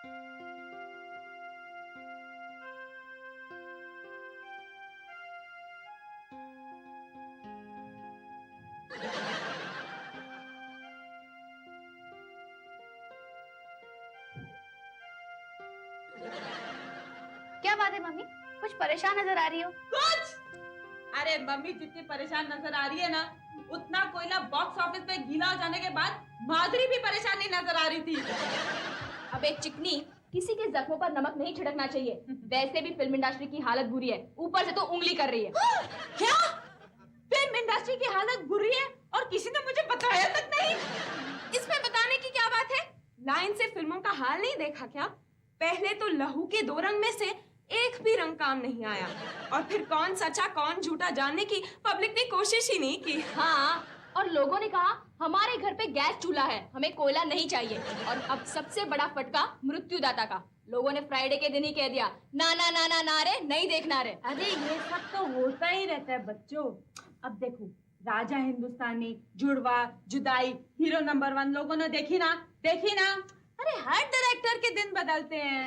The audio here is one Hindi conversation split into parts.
क्या बात है मम्मी, कुछ परेशान नजर आ रही हो? कुछ? अरे मम्मी जितनी परेशान नजर आ रही है ना, उतना कोयला बॉक्स ऑफिस पे गीला हो जाने के बाद माधुरी भी परेशान नहीं नजर आ रही थी। अब एक चिकनी, किसी के जख्मों पर नमक नहीं छिड़कना चाहिए। वैसे भी फिल्म इंडस्ट्री की हालत बुरी है, ऊपर से तो उंगली कर रही है। क्या? फिल्म इंडस्ट्री की हालत बुरी है और किसी ने मुझे बताया तक नहीं? इसमें बताने की क्या बात है? लाइन से फिल्मों का हाल नहीं देखा क्या? पहले तो लहू के 2 रंग में से एक भी रंग काम नहीं आया, और फिर कौन सच्चा कौन झूठा जानने की पब्लिक ने कोशिश ही नहीं की। हाँ, और लोगों ने कहा हमारे घर पे गैस चूल्हा है, हमें कोयला नहीं चाहिए। और अब सबसे बड़ा फटका मृत्युदाता का। लोगों ने फ्राइडे के दिन ही कह दिया ना ना ना ना ना रे, नहीं देखना रे। अरे ये सब तो होता ही रहता है बच्चों। अब देखो, राजा हिंदुस्तानी, जुड़वा, जुदाई, हीरो नंबर 1 लोगों ने देखी ना? अरे हर डायरेक्टर के दिन बदलते हैं।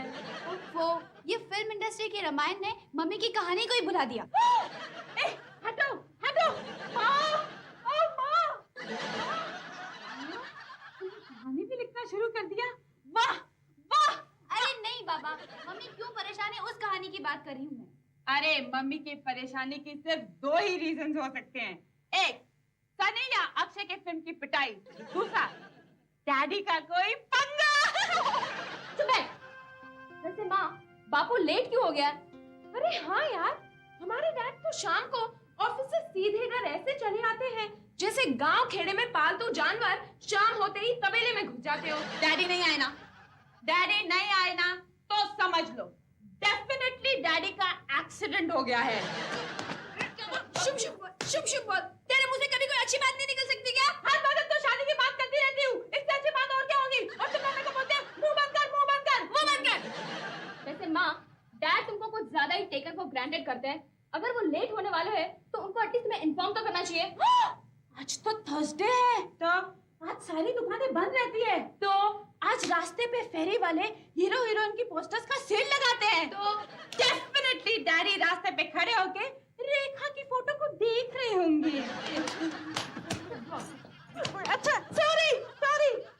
वो ये फिल्म इंडस्ट्री की रामायण ने मम्मी की कहानी को ही भुला दिया। हटो हटो, माँ, ओ माँ, कहानी भी लिखना शुरू कर दिया। वाह वाह। अरे नहीं बाबा, मम्मी क्यों परेशान है उस कहानी की बात कर रही हूँ मैं। अरे मम्मी की परेशानी की सिर्फ 2 ही रीजन हो सकते हैं। एक, सनी या अक्षय के फिल्म की पिटाई। दूसरा, डैडी का कोई पंगा। चुप है। वैसे माँ, बापू लेट क्यों हो गया? अरे हाँ यार, हमारे डैड तो शाम को ऑफिस से सीधे घर ऐसे चले आते हैं जैसे गांव खेड़े में पालतू जानवर शाम होते ही तबेले में घुस जाते हो। डैडी नहीं आए ना तो समझ लो डेफिनेटली डैडी का एक्सीडेंट हो गया है। शुभ शुभ बोल। तेरे मुंह से कभी कोई अच्छी बात नहीं निकल सकती क्या? हर वक्त तो शादी की बात करती रहती हूँ, इससे अच्छी बात और क्या होगी? और तुम मेरे को बोलते हैं मुंह बंद कर। वैसे माँ, डैड तुमको कुछ ज्यादा ही टेकन फॉर ग्रांटेड करते हैं। अगर वो लेट होने वाले हैं तो उनको एटलीस्ट तुम्हें इन्फॉर्म तो करना चाहिए। आज तो थर्सडे है, तो आज सारी दुकानें बंद रहती है, तो आज रास्ते पे फेरी वाले हीरो हीरोइन की पोस्टर्स का सेल लगाते हैं, तो डेफिनेटली डैडी रास्ते पे खड़े होके रेखा की फोटो को देख रहे होंगे। अच्छा सॉरी।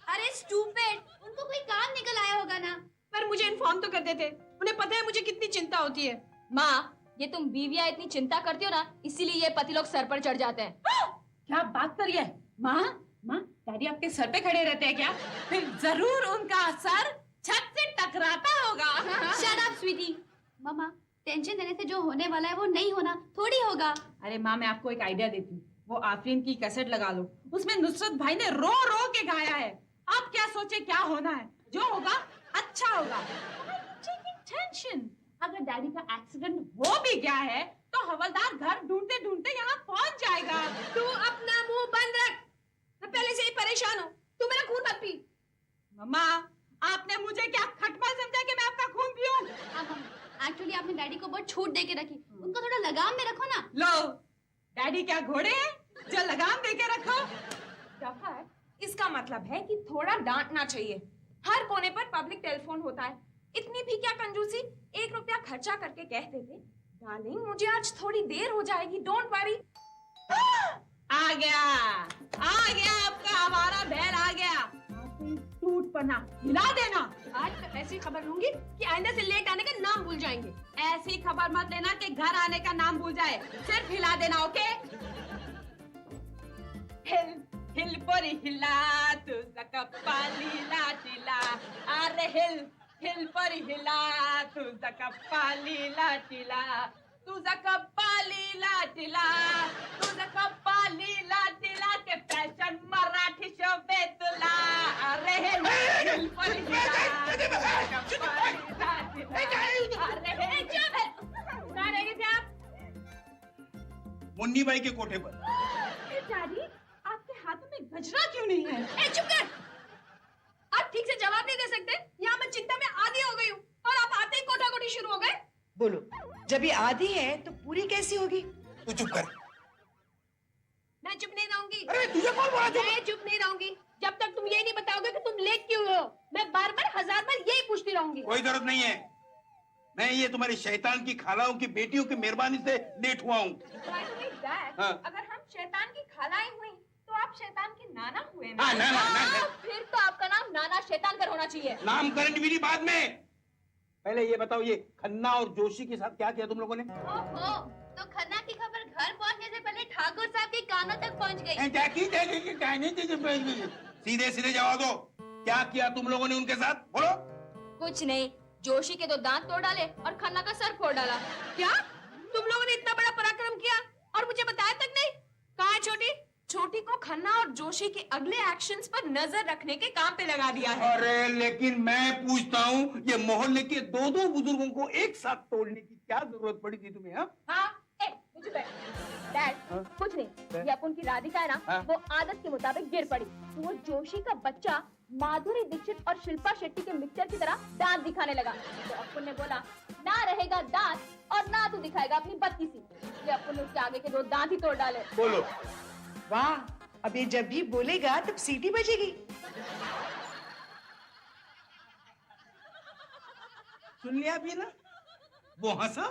अरे स्टूपिड, उनको कोई काम निकल आया होगा ना। पर मुझे इन्फॉर्म तो कर देते, उन्हें पता है मुझे कितनी चिंता होती है। माँ, ये तुम बीवियां इतनी चिंता करती हो ना, इसीलिए ये पति लोग सर पर चढ़ जाते हैं। क्या बात कर रही है माँ? डैडी आपके सर पे खड़े रहते हैं क्या? फिर जरूर उनका सर छत से टकराता होगा। Shut up sweetie. मम्मा, टेंशन देने से जो होने वाला है वो नहीं होना थोड़ी होगा। अरे माँ, मैं आपको एक आइडिया देती हूँ। वो आफरीन की कैसेट लगा लो, उसमें नुसरत भाई ने रो रो के गाया है। आप क्या सोचे क्या होना है? जो होगा अच्छा होगा। टेंशन, अगर डैडी का एक्सीडेंट हो भी गया है तो हवलदार घर ढूंढते ढूंढते यहाँ पहुँच जाएगा। तू अपना मुंह बंद रख, मैं पहले से ही परेशान हूँ। तू मेरा खून मत पी। मम्मा, आपने मुझे क्या खटमल समझा कि मैं आपका खून पीऊं? एक्चुअली आपने डैडी को बहुत छूट दे के रखी, उनको थोड़ा लगाम में रखो ना। लो, डैडी क्या घोड़े हैं जो लगाम दे के रखो? है, इसका मतलब है कि थोड़ा डांटना चाहिए। हर कोने पर पब्लिक टेलीफोन होता है, इतनी भी क्या कंजूसी। 1 रुपया खर्चा करके कह देते, डार्लिंग मुझे आज थोड़ी देर हो जाएगी, डोंट वरी। आ गया आपका हमारा बैल आ गया। टूट पना हिला देना। आज तो ऐसी खबर लूंगी कि आइंदा से लेट आने का नाम भूल जाएंगे। ऐसी खबर मत लेना कि घर आने का नाम भूल जाए, सिर्फ हिला देना। ओके? हिल पर हिला तुझा कपाली लाटीला, अरे हिल पर हिला तुझा कपाली लाटीला, तुझा कपाली लाटीला के फॅशन मराठी शोभे तुला, अरे हिल पर हिला तुझा कपाली लाटीला, अरे कहाँ रह गए थे आप? मुन्नीबाई के कोठे पर। डैडी, आपके हाथों में गजरा क्यों नहीं है? ए, चुप कर। आप ठीक से जवाब नहीं दे सकते। यहाँ मैं चिंता में आधी हो गई हूँ और आप आते ही कोठा-कोठी शुरू हो गए। बोलो, जब ये आधी है तो पूरी कैसी होगी? तू चुप कर। मैं चुप नहीं रहूंगी। अरे तुझे कौन बोला चुप? मैं चुप नहीं रहूंगी जब तक तुम ये नहीं बताओगे कि तुम लेट क्यों हो। मैं बार-बार 1000 बार यही पूछती रहूंगी। रहूंगी। कोई जरूरत नहीं है। मैं ये तुम्हारी शैतान की खालाओं की बेटियों की मेहरबानी से लेट हुआ हूँ। हाँ। अगर हम शैतान की खालाएं हुई तो आप शैतान के नाना हुए ना? हाँ, नाना। फिर तो आपका नाम नाना शैतान कर होना चाहिए। नामकरण विधि बाद में। पहले ये बताओ, ये खन्ना और जोशी के साथ क्या किया तुम लोगों ने? ओहो, तो खन्ना की खबर घर पहुंचने से पहले ठाकुर साहब के कानों तक पहुंच गई। सीधे सीधे जवाब दो, क्या किया तुम लोगों ने उनके साथ? बोलो। कुछ नहीं, जोशी के 2 दांत तोड़ डाले और खन्ना का सर फोड़ डाला। क्या तुम लोगों ने इतना बड़ा पराक्रम किया और मुझे बताया तक नहीं? कहाँ है छोटी? छोटी को खन्ना और जोशी के अगले एक्शंस पर नजर रखने के काम पे लगा दिया है। अरे लेकिन मैं पूछता हूँ, ये मोहल्ले के 2-2 बुजुर्गों को एक साथ तोड़ने की क्या जरूरत पड़ी थी तुम्हें? हाँ? डैड, कुछ नहीं, ये अपन की राधिका है ना, हाँ? वो आदत के मुताबिक गिर पड़ी। तो वो जोशी का बच्चा माधुरी दीक्षित और शिल्पा शेट्टी के मिक्सचर की तरह दांत दिखाने लगा। तो अपन ने बोला, ना रहेगा दांत और ना तू दिखाएगा अपनी बत्ती सी। ये अपन ने उसके आगे के 2 दांत ही तोड़ डाले। बोलो। वाह, अब ये जब भी बोलेगा तब सीटी बजेगी। सुन लिया भी ना? वो हंसा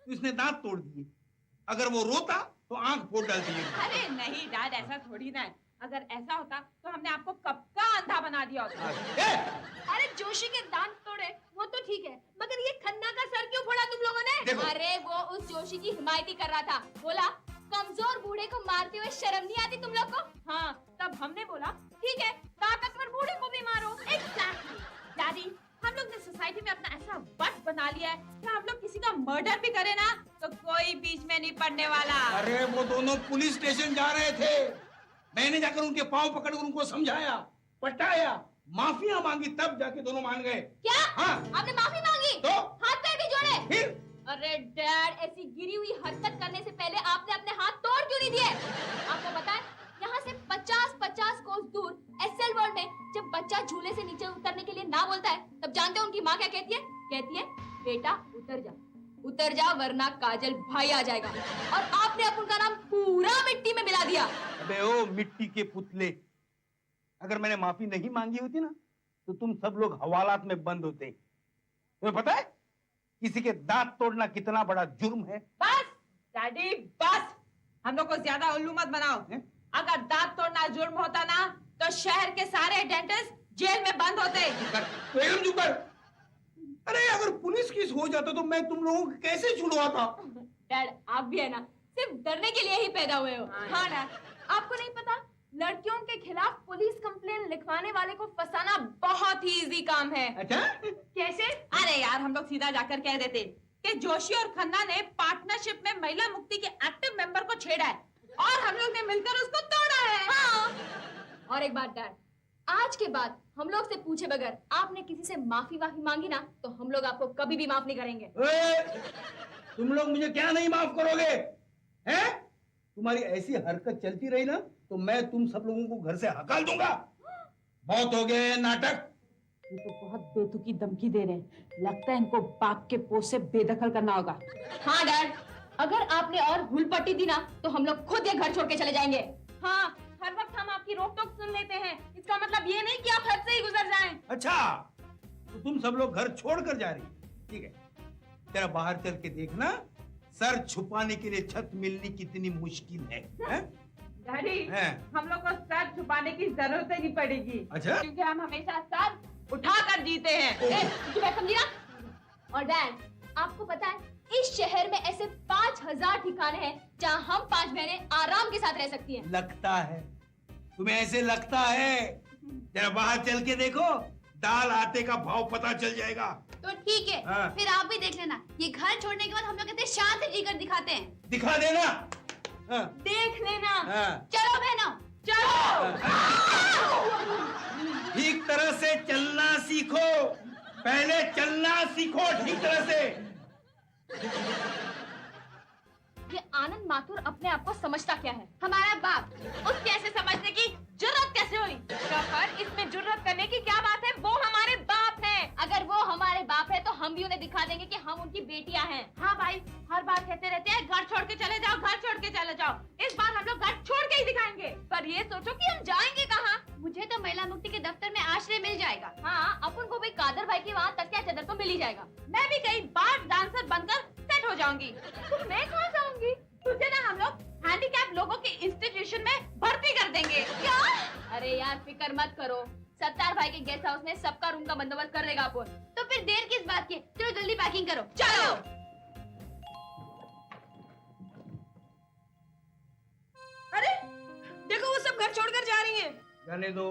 तो उसने दांत तोड़ दिए, अगर वो रोता तो आंख फोड़ डालती है। अरे नहीं डैड, ऐसा थोड़ी ना है। अगर ऐसा होता तो हमने आपको कब का अंधा बना दिया होता। अरे जोशी के दांत तोड़े वो तो ठीक है, मगर ये खन्ना का सर क्यों फोड़ा तुम लोगों ने? देखो। अरे वो उस जोशी की हिमायती कर रहा था। बोला, कमजोर बूढ़े को मारते हुए शर्म नहीं आती तुम लोग को? हाँ, तब हमने बोला ठीक है, ताकतवर बूढ़े को भी मारो। एग्जैक्टली डैडी, हम लोग ने सोसाइटी में अपना ऐसा वट बना लिया है कि हम लोग किसी का मर्डर भी करें ना तो कोई बीच में नहीं पड़ने वाला। अरे वो दोनों पुलिस स्टेशन जा रहे थे, मैंने जाकर उनके पांव पकड़ उनको समझाया, पटाया, माफिया मांगी, तब जाके दोनों मान गए। क्या? हाँ। आपने माफी मांगी? तो हाथ पैर भी जोड़े? फिर अरे डैड, ऐसी गिरी हुई हरकत करने से पहले आपने अपने हाथ तोड़ क्यों नहीं दिए? आपको बताएं, यहाँ से 50-50 कोस दूर एसएल वर्ल्ड में जब बच्चा झूले से नीचे उतरने के लिए ना बोलता है, तब जानते हैं उनकी माँ क्या कहती है? कहती है, बेटा उतर जा वरना काजल भाई आ जाएगा। और आपने अब उनका नाम पूरा मिट्टी में मिला दिया। अबे ओ मिट्टी के पुतले, अगर मैंने माफी नहीं मांगी होती ना तो तुम सब लोग हवालात में बंद होते। तुम्हें पता है किसी के दांत तोड़ना कितना बड़ा जुर्म है? बस डैडी बस, हम लोग को ज्यादा उल्लू मत बनाओ। अगर दांत तोड़ना जुर्म होता ना तो शहर के सारे डेंटिस्ट जेल में बंद होते। तो एकदम चुप कर। अरे अगर पुलिस केस हो जाता तो मैं तुम लोगों को कैसे छुड़वाता? डैड, आप भी है ना, सिर्फ डरने के लिए ही पैदा हुए हो। हाँ डैड, आपको नहीं पता, लड़कियों के खिलाफ पुलिस कंप्लेन लिखवाने वाले को फंसाना बहुत ही इजी काम है। अच्छा? कैसे? अरे यार, हम लोग सीधा जाकर कह देते कि जोशी और खन्ना ने पार्टनरशिप में महिला मुक्ति के एक्टिव मेंबर को छेड़ा है और हम लोग ने मिलकर उसको तोड़ा है। हाँ। और एक बात डैड, आज के बाद हम लोग से पूछे बगैर आपने किसी से माफी मांगी ना तो हम लोग आपको कभी भी माफ नहीं करेंगे। तुम लोग मुझे क्या नहीं माफ करोगे? हैं? तुम्हारी ऐसी हरकत चलती रही ना तो मैं तुम सब लोगों को घर से हकाल दूंगा। बहुत हो गए नाटक। ये तो बहुत बेतुकी धमकी दे रहे हैं, लगता है इनको बाप के पोस्ट से बेदखल करना होगा। हाँ डैड, अगर आपने और हुलपट्टी दी ना तो हम लोग खुद ये घर छोड़ के चले जाएंगे। हाँ, हर वक्त हम आपकी रोक टोक सुन लेते हैं, इसका मतलब ये नहीं कि आप हद से ही गुजर जाएं। अच्छा, तो तुम सब लोग घर छोड़कर जा रही, ठीक है? तेरा बाहर चल के देखना, सर छुपाने के लिए छत मिलनी कितनी मुश्किल है। डैडी, हैं? हम लोग को सर छुपाने की जरूरत ही नहीं पड़ेगी। अच्छा? क्योंकि हम हमेशा सर उठा कर जीते हैं। समझी ना? और डैड, आपको पता है इस शहर में ऐसे 5000 ठिकाने हैं जहाँ हम 5 बहनें आराम के साथ रह सकती हैं। लगता है तुम्हें ऐसे लगता है? जरा बाहर चल के देखो, दाल आटे का भाव पता चल जाएगा। तो ठीक है, हाँ। फिर आप भी देख लेना, ये घर छोड़ने के बाद हम लोग कितने शांत जीकर दिखाते हैं। दिखा देना। हाँ। देख लेना। हाँ। चलो बहनों, चलो। ठीक तरह से चलना सीखो, पहले चलना सीखो ठीक तरह से। ये आनंद माथुर अपने आप को समझता क्या है? हमारा बाप। उसके ऐसे समझने की जरूरत कैसे हुई? सफर, इसमें जुर्रत करने की क्या बात है? वो हमारे बाप हैं। अगर वो हमारे बाप है तो हम भी उन्हें दिखा देंगे कि हम उनकी बेटियां हैं। हाँ भाई, हर बार कहते रहते हैं घर छोड़ के चले जाओ, घर छोड़ के चले जाओ। इस बार हम लोग घर छोड़ के ही दिखाएंगे। पर ये सोचो कि हम जाएंगे कहाँ? मुझे तो महिला मुक्ति के दफ्तर में आश्रय मिल जाएगा। हाँ, अपन को भी कादर भाई के वहाँ तकिया चादर तो मिल ही जाएगा। मैं भी कहीं बार डांसर बनकर सेट हो जाऊंगी। तो मैं कहाँ जाऊंगी? तुझे ना हम लोग हैंडीकैप लोगों के इंस्टीट्यूशन में भर्ती कर देंगे। क्या? अरे यार फिक्र मत करो, सत्तार भाई के गेस्ट हाउस में सबका रूम का बंदोबस्त कर देगा अपन। तो फिर देर किस बात की? चलो जल्दी पैकिंग करो। चलो। अरे देखो वो सब घर छोड़कर जा रही हैं। जाने दो।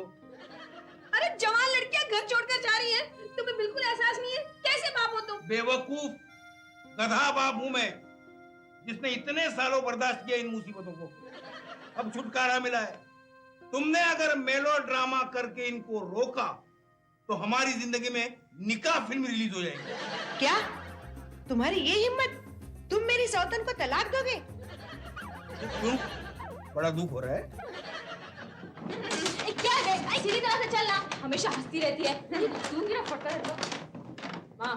अरे जवान लड़कियां घर छोड़कर जा रही हैं, तुम्हें बिल्कुल एहसास नहीं है? कैसे बाप हो तुम? बेवकूफ गधा बाप हूं मैं, जिसने इतने सालों बर्दाश्त किया इन मुसीबतों को। अब छुटकारा मिला है। तुमने अगर मेलो ड्रामा करके इनको रोका तो हमारी जिंदगी में निकाह फिल्म रिलीज हो जाएगी। क्या तुम्हारी ये हिम्मत? तुम मेरी सौतन को तलाक दोगे? क्यों? बड़ा दुख हो रहा है? क्या है? सीधी तरह से चलना, हमेशा हंसती रहती है। दूंगी ना फटकर। माँ,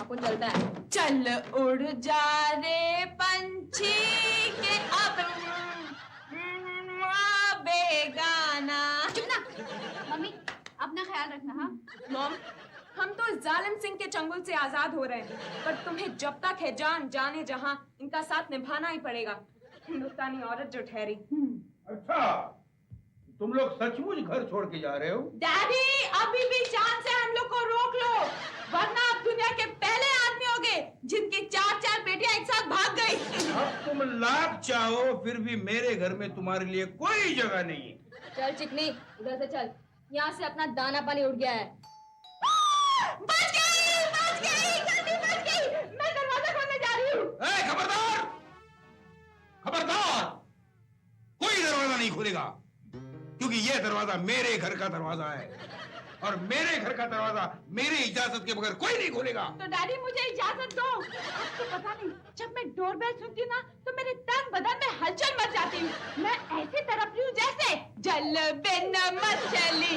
अपन चलता है। चल उड़ जा रे पंछी के अब बेगाना। चुप ना। मम्मी, अपना ख्याल रखना। हाँ मॉम, हम तो इस जालिम सिंह के चंगुल से आजाद हो रहे हैं, पर तुम्हें जब तक है जान जाने जहां इनका साथ निभाना ही पड़ेगा। हिंदुस्तानी औरत जो ठहरी। अच्छा, तुम लोग सचमुच घर छोड़ के जा रहे हो? डैडी, अभी भी जान से हम लोग को रोक लो, वरना आप दुनिया के पहले आदमी होगे जिनकी 4-4 बेटियां एक साथ भाग गई। अब तुम लाख चाहो फिर भी मेरे घर में तुम्हारे लिए कोई जगह नहीं है। चल चिकनी, उधर से चल। यहाँ से अपना दाना पानी उड़ गया है। बच गई, जल्दी बच गई। मैं दरवाजा खोलने जा रही हूँ। खबरदार, खबरदार, कोई दरवाजा नहीं खुलेगा, क्योंकि ये दरवाजा मेरे घर का दरवाजा है और मेरे घर का दरवाजा मेरी इजाजत के बगैर कोई नहीं खोलेगा। तो डैडी मुझे इजाजत दो। आपको पता नहीं, जब मैं डोरबेल सुनती हूँ ना तो मेरे तन बदन में हलचल मच जाती हूँ। मैं ऐसे तड़पती हूँ जैसे जल बिन मछली।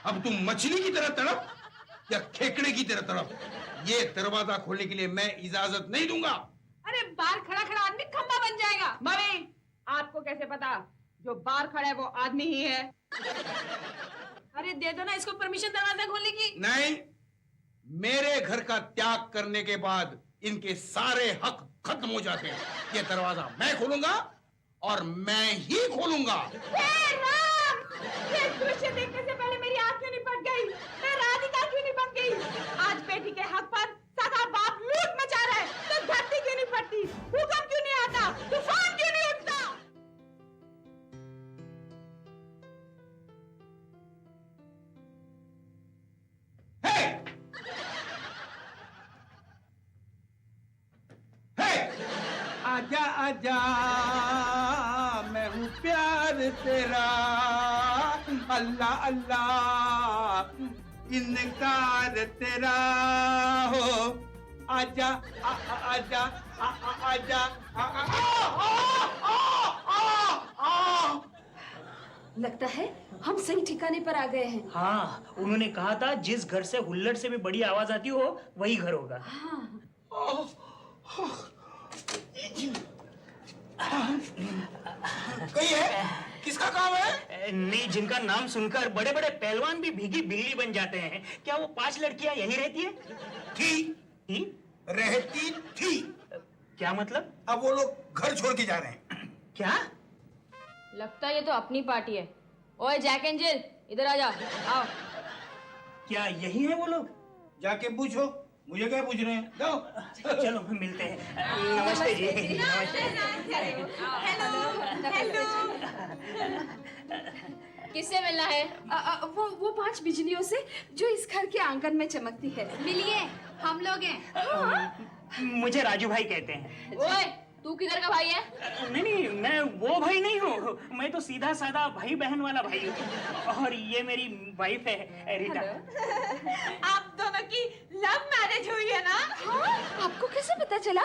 अब तुम मछली की तरह तड़प या खेकड़े की तरह तड़प, ये दरवाजा खोलने के लिए मैं इजाजत नहीं दूंगा। अरे बाहर खड़ा खड़ा आदमी खंबा बन जाएगा। मम्मी, आपको कैसे पता जो बाहर खड़ा है वो आदमी ही है? अरे दे दो ना इसको परमिशन दरवाजा खोलने की। नहीं, मेरे घर का त्याग करने के बाद इनके सारे हक खत्म हो जाते हैं। ये दरवाजा मैं खोलूंगा और मैं ही खोलूंगा। हे राम! ये दृश्य देखने से पहले मेरी आंख क्यों नहीं फट गई? मैं राधिका क्यों नहीं बन गई? आज बेटी के हक पर सगा बाप लूट मचा रहा है तो धरती क्यों नहीं फटती? भूकंप क्यों नहीं आता? तूफान क्यों नहीं उठता? हे! हे! आजा आजा, मैं हूँ प्यार तेरा, अल्लाह अल्लाह इनकार तेरा हो। आजा आजा आजा लगता है हम सही ठिकाने पर आ गए हैं। हाँ, उन्होंने कहा था जिस घर से हुल्लड़ से भी बड़ी आवाज आती हो वही घर होगा। कही है? किसका काम है? नहीं, जिनका नाम सुनकर बड़े बड़े पहलवान भी भीगी बिल्ली बन जाते हैं। क्या वो 5 लड़कियां यहीं रहती है? थी, रहती थी। क्या मतलब? अब वो लोग घर छोड़ के जा रहे हैं। क्या? लगता है ये तो अपनी पार्टी है। ओए जैक एंजल, इधर आ जा। आओ। क्या यही है वो लोग? जाके पूछो, मुझे क्या पूछ रहे हैं? जाओ। चलो मिलते हैं। नमस्ते जी। हेलो। किससे मिलना है? वो 5 बिजलियों से जो इस घर के आंगन में चमकती है। मिलिए, हम लोग हैं। मुझे राजू भाई कहते हैं। ओए, तू किधर का भाई है? नहीं नहीं, मैं वो भाई नहीं हूँ। मैं तो सीधा साधा भाई बहन वाला भाई हूँ। और ये मेरी वाइफ है रीता। आप दोनों की लव मैरिज हुई है ना? हाँ, आपको कैसे पता चला?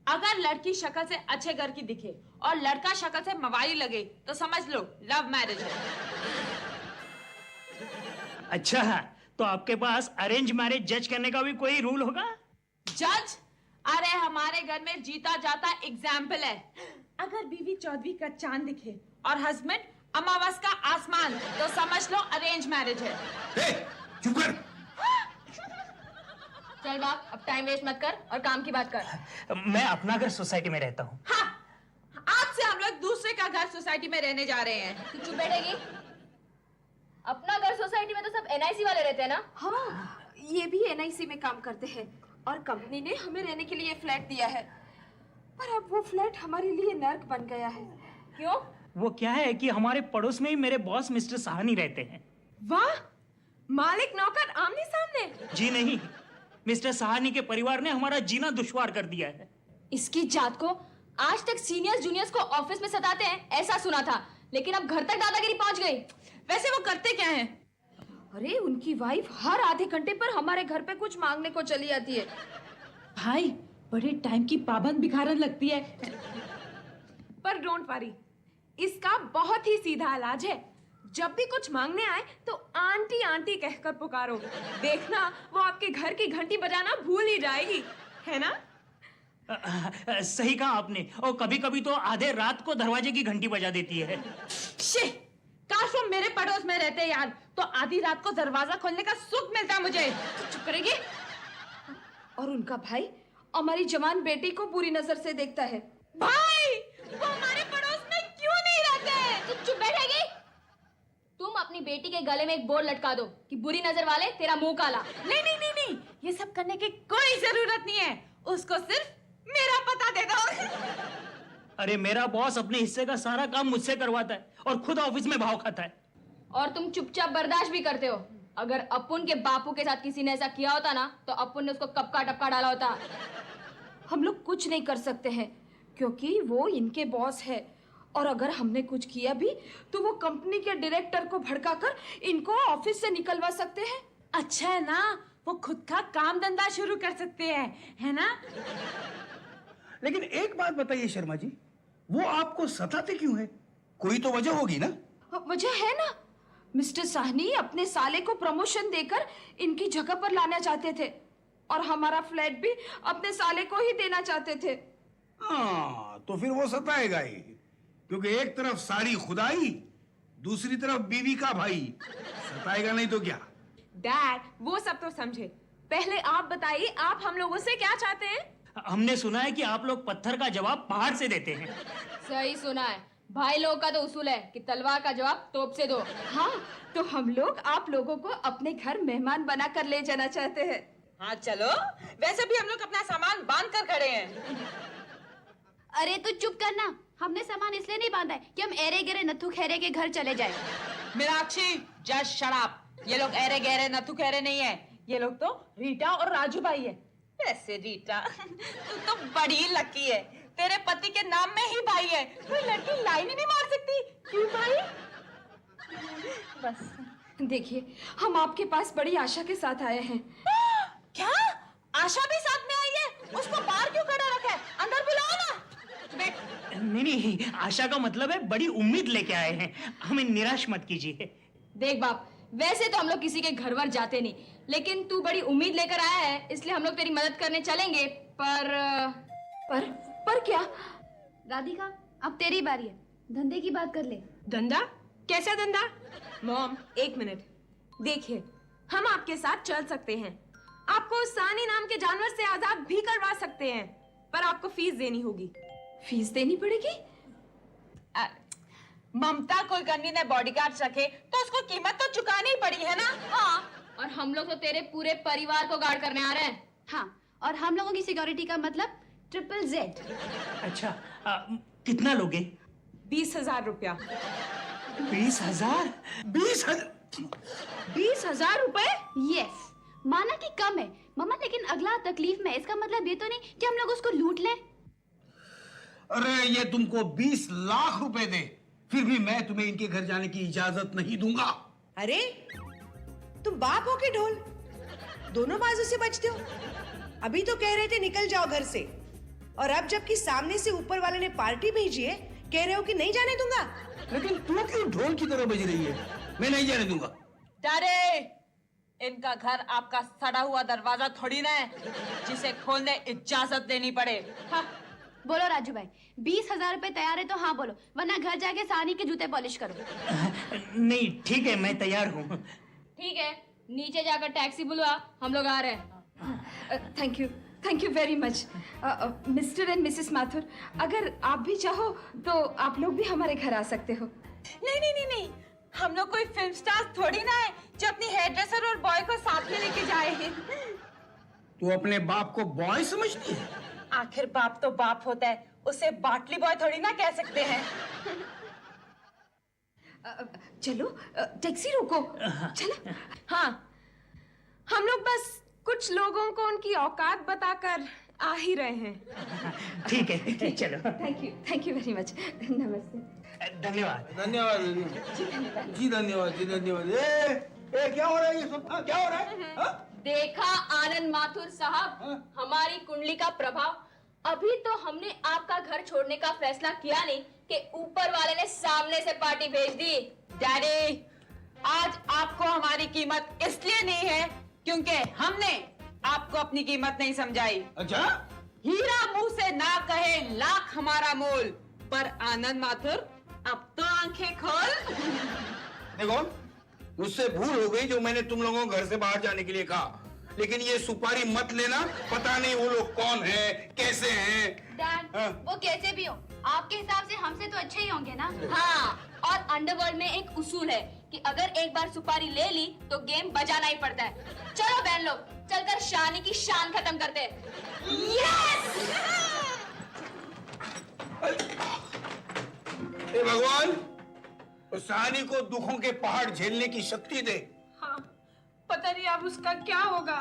अगर लड़की शक्ल से अच्छे घर की दिखे और लड़का शक्ल से मवाली लगे तो समझ लो लव मैरिज है। अच्छा, तो आपके पास अरेंज मैरिज जज करने का भी कोई रूल होगा? जज? अरे हमारे घर में जीता जाता एग्जाम्पल है। अगर बीवी चौधरी का चांद दिखे और हस्बैंड अमावस का आसमान, तो समझ लो अरेंज मैरिज है। ए, चुप कर। चल बाप, अब टाइम वेस्ट मत कर और काम की बात कर। मैं अपना घर सोसाइटी में रहता हूँ। हाँ, आज से हम लोग दूसरे का घर सोसाइटी में रहने जा रहे हैं। तू चुप बैठेगी? अपना घर सोसाइटी में तो सब एनआईसी वाले रहते हैं ना? हाँ, ये भी एनआईसी में काम करते हैं और कंपनी ने हमें रहने के लिए फ्लैट दिया है। पर अब वो फ्लैट हमारे लिए नर्क बन गया है। क्यों? वो क्या है कि हमारे पड़ोस में ही मेरे बॉस मिस्टर साहनी रहते हैं। वाह, मालिक नौकर आमने सामने। जी नहीं, मिस्टर साहनी के परिवार ने हमारा जीना दुश्वार कर दिया है। इसकी जात को आज तक सीनियर्स जूनियर्स को ऑफिस में सताते हैं ऐसा सुना था, लेकिन अब घर तक दादागिरी पहुंच गई। वैसे वो करते क्या हैं? अरे उनकी वाइफ हर आधे घंटे पर हमारे घर पे कुछ मांगने को चली आती है। भाई, बड़े टाइम की पाबंद भिखारन लगती है। पर डोंट वरी, इसका बहुत ही सीधा इलाज है। जब भी कुछ मांगने आए तो आंटी आंटी कहकर पुकारो। देखना वो आपके घर की घंटी बजाना भूल ही जाएगी, है ना? सही कहा आपने। और कभी कभी तो आधे रात को दरवाजे की घंटी बजा देती है। शे, काश वो मेरे पड़ोस में रहते यार, तो आधी रात को दरवाजा खोलने का सुख मिलता मुझे। चुप करेगी? और उनका भाई हमारी जवान बेटी को बुरी नजर से देखता है। भाई, वो हमारे पड़ोस में क्यों नहीं रहते? तू चुप बैठेगी? तुम अपनी बेटी के गले में एक बोर्ड लटका दो कि बुरी नजर वाले तेरा मुंह काला। नहीं नहीं नहीं नहीं, ये सब करने की कोई जरूरत नहीं है। उसको सिर्फ मेरा पता दे दो। अरे मेरा बॉस अपने हिस्से का सारा काम मुझसे करवाता है और खुद ऑफिस में भाव खाता है। और तुम चुपचाप बर्दाश्त भी करते हो। अगर अपुन के बापू के साथ किसी ने ऐसा किया होता ना, तो अपुन ने उसको कपका टपका डाला होता। हम लोग कुछ नहीं कर सकते हैं क्योंकि वो इनके बॉस है। और अगर हमने कुछ किया भी तो वो कंपनी के डायरेक्टर को भड़काकर इनको ऑफिस से निकलवा सकते हैं। अच्छा है ना, वो खुद का काम धंधा शुरू कर सकते हैं, है ना? लेकिन एक बात बताइए शर्मा जी, वो आपको सताते क्यों है? कोई तो वजह होगी ना? वजह है ना, मिस्टर साहनी अपने साले को प्रमोशन देकर इनकी जगह पर लाना चाहते थे और हमारा फ्लैट भी अपने साले को ही देना चाहते थे। हाँ, तो फिर वो सताएगा ही, क्योंकि एक तरफ सारी खुदाई, दूसरी तरफ बीवी का भाई। सताएगा नहीं तो क्या? डैड, वो सब तो समझे, पहले आप बताइए, आप हम लोगों से क्या चाहते हैं? हमने सुना है कि आप लोग पत्थर का जवाब पहाड़ से देते हैं। सही सुना है। भाई लोग का तो उसूल है कि तलवार का जवाब तोप से दो। हाँ, तो हम लोग आप लोगों को अपने घर मेहमान बना कर ले जाना चाहते हैं। हाँ चलो, वैसे भी हम लोग अपना सामान बांध कर खड़े हैं। अरे तू चुप करना, हमने सामान इसलिए नहीं बांधा है कि हम एरे गिरे नथु खैरे के घर चले जाए। Meenakshi, just shut up. ये लोग एरे गहरे नथु खैरे नहीं है, ये लोग तो रीटा और राजू भाई है। वैसे रीटा, तू तो बड़ी लकी है, तेरे पति के नाम में ही भाई है। कोई लड़की लाइन ही नहीं मार सकती। क्यों भाई? बस देखिए, हम आपके पास बड़ी आशा के साथ आए हैं। क्या? आशा भी साथ में आई है? उसको बाहर क्यों खड़ा रखा है? अंदर बुलाओ ना। नहीं नहीं, आशा का मतलब है बड़ी उम्मीद लेके आए हैं, हमें निराश मत कीजिए। देख बाप, वैसे तो हम लोग किसी के घर वर जाते नहीं, लेकिन तू बड़ी उम्मीद लेकर आया है, इसलिए हम लोग तेरी मदद करने चलेंगे। पर क्या? राधिका, अब तेरी बारी है, धंधे की बात कर ले। धंधा? कैसा धंधा? मॉम, एक मिनट। देखिए, हम आपके साथ चल सकते हैं, आपको सानी नाम के जानवर से आजाद भी करवा सकते हैं, पर आपको फीस देनी होगी। फीस देनी पड़ेगी? ममता कुलकर्णी ने बॉडीगार्ड रखे तो उसको कीमत तो चुकानी ही पड़ी है ना? हाँ, और हम लोग तो तेरे पूरे परिवार को गार्ड करने आ रहे हैं। हाँ, और हम लोगों की सिक्योरिटी का मतलब ZZZ। अच्छा, कितना लोगे? 20,000 रुपया। 20,000? 20,000 रुपए? यस, माना कि कम है मामा, लेकिन अगला तकलीफ में, इसका मतलब ये तो नहीं कि हम लोग उसको लूट लें। अरे ये तुमको 20 लाख रुपए दे, फिर भी मैं तुम्हें इनके घर जाने की इजाजत नहीं दूंगा। अरे तुम बाप हो के ढोल, दोनों बाजू से बचते हो। अभी तो कह रहे थे निकल जाओ घर से, और अब जबकि सामने से ऊपर वाले ने पार्टी भेजी है, कह रहे हो कि नहीं जाने दूंगा। लेकिन तू क्यों ढोल की तरह बज रही है? मैं नहीं जाने दूंगा। डरे, इनका घर आपका सड़ा हुआ दरवाजा थोड़ी ना है जिसे खोलने इजाजत देनी पड़े। हाँ, बोलो राजू भाई, 20,000 रुपए तैयार है तो हाँ बोलो, वरना घर जाके सानी के जूते पॉलिश करो। नहीं ठीक है, मैं तैयार हूँ। ठीक है, नीचे जाकर टैक्सी बुलवा, हम लोग आ रहे हैं। Thank you very much mister and Mrs Mathur. अगर आप भी चाहो तो आप लोग भी हमारे घर आ सकते हो। नहीं नहीं नहीं नहीं, हम लोग कोई फिल्म स्टार थोड़ी ना है जो अपनी हेयर ड्रेसर और बॉय को साथ में लेके जाए। तू अपने बाप को बॉय समझती है? आखिर बाप तो बाप होता है, उसे बाटली बॉय थोड़ी ना कह सकते हैं। चलो टैक्सी रोको। चलो। हाँ, हम लोग बस कुछ लोगों को उनकी औकात बताकर आ ही रहे हैं। ठीक है, चलो। Thank you very much. नमस्ते। धन्यवाद। धन्यवाद जी, धन्यवाद जी, धन्यवाद। ए, क्या हो रहा है ये सब? क्या हो रहा है? हाँ? देखा आनंद माथुर साहब, हमारी कुंडली का प्रभाव। अभी तो हमने आपका घर छोड़ने का फैसला किया नहीं कि ऊपर वाले ने सामने से पार्टी भेज दी। डैडी, आज आपको हमारी कीमत इसलिए नहीं है क्योंकि हमने आपको अपनी कीमत नहीं समझाई। अच्छा, हीरा मुंह से ना कहे लाख हमारा मोल, पर आनंद माथुर अब तो आंखें खोल। देखो, मुझसे भूल हो गई जो मैंने तुम लोगों को घर से बाहर जाने के लिए कहा, लेकिन ये सुपारी मत लेना। पता नहीं वो लोग कौन है, कैसे हैं। डैड, हाँ। वो कैसे भी हो, आपके हिसाब से हमसे तो अच्छे ही होंगे ना? हाँ, और अंडरवर्ल्ड में एक उसूल है कि अगर एक बार सुपारी ले ली तो गेम बजाना ही पड़ता है। चलो बहन लोग, चलकर शानी की शान खत्म करते हैं। यस! हे भगवान, उस सहानी को दुखों के पहाड़ झेलने की शक्ति दे। हाँ, पता नहीं अब उसका क्या होगा।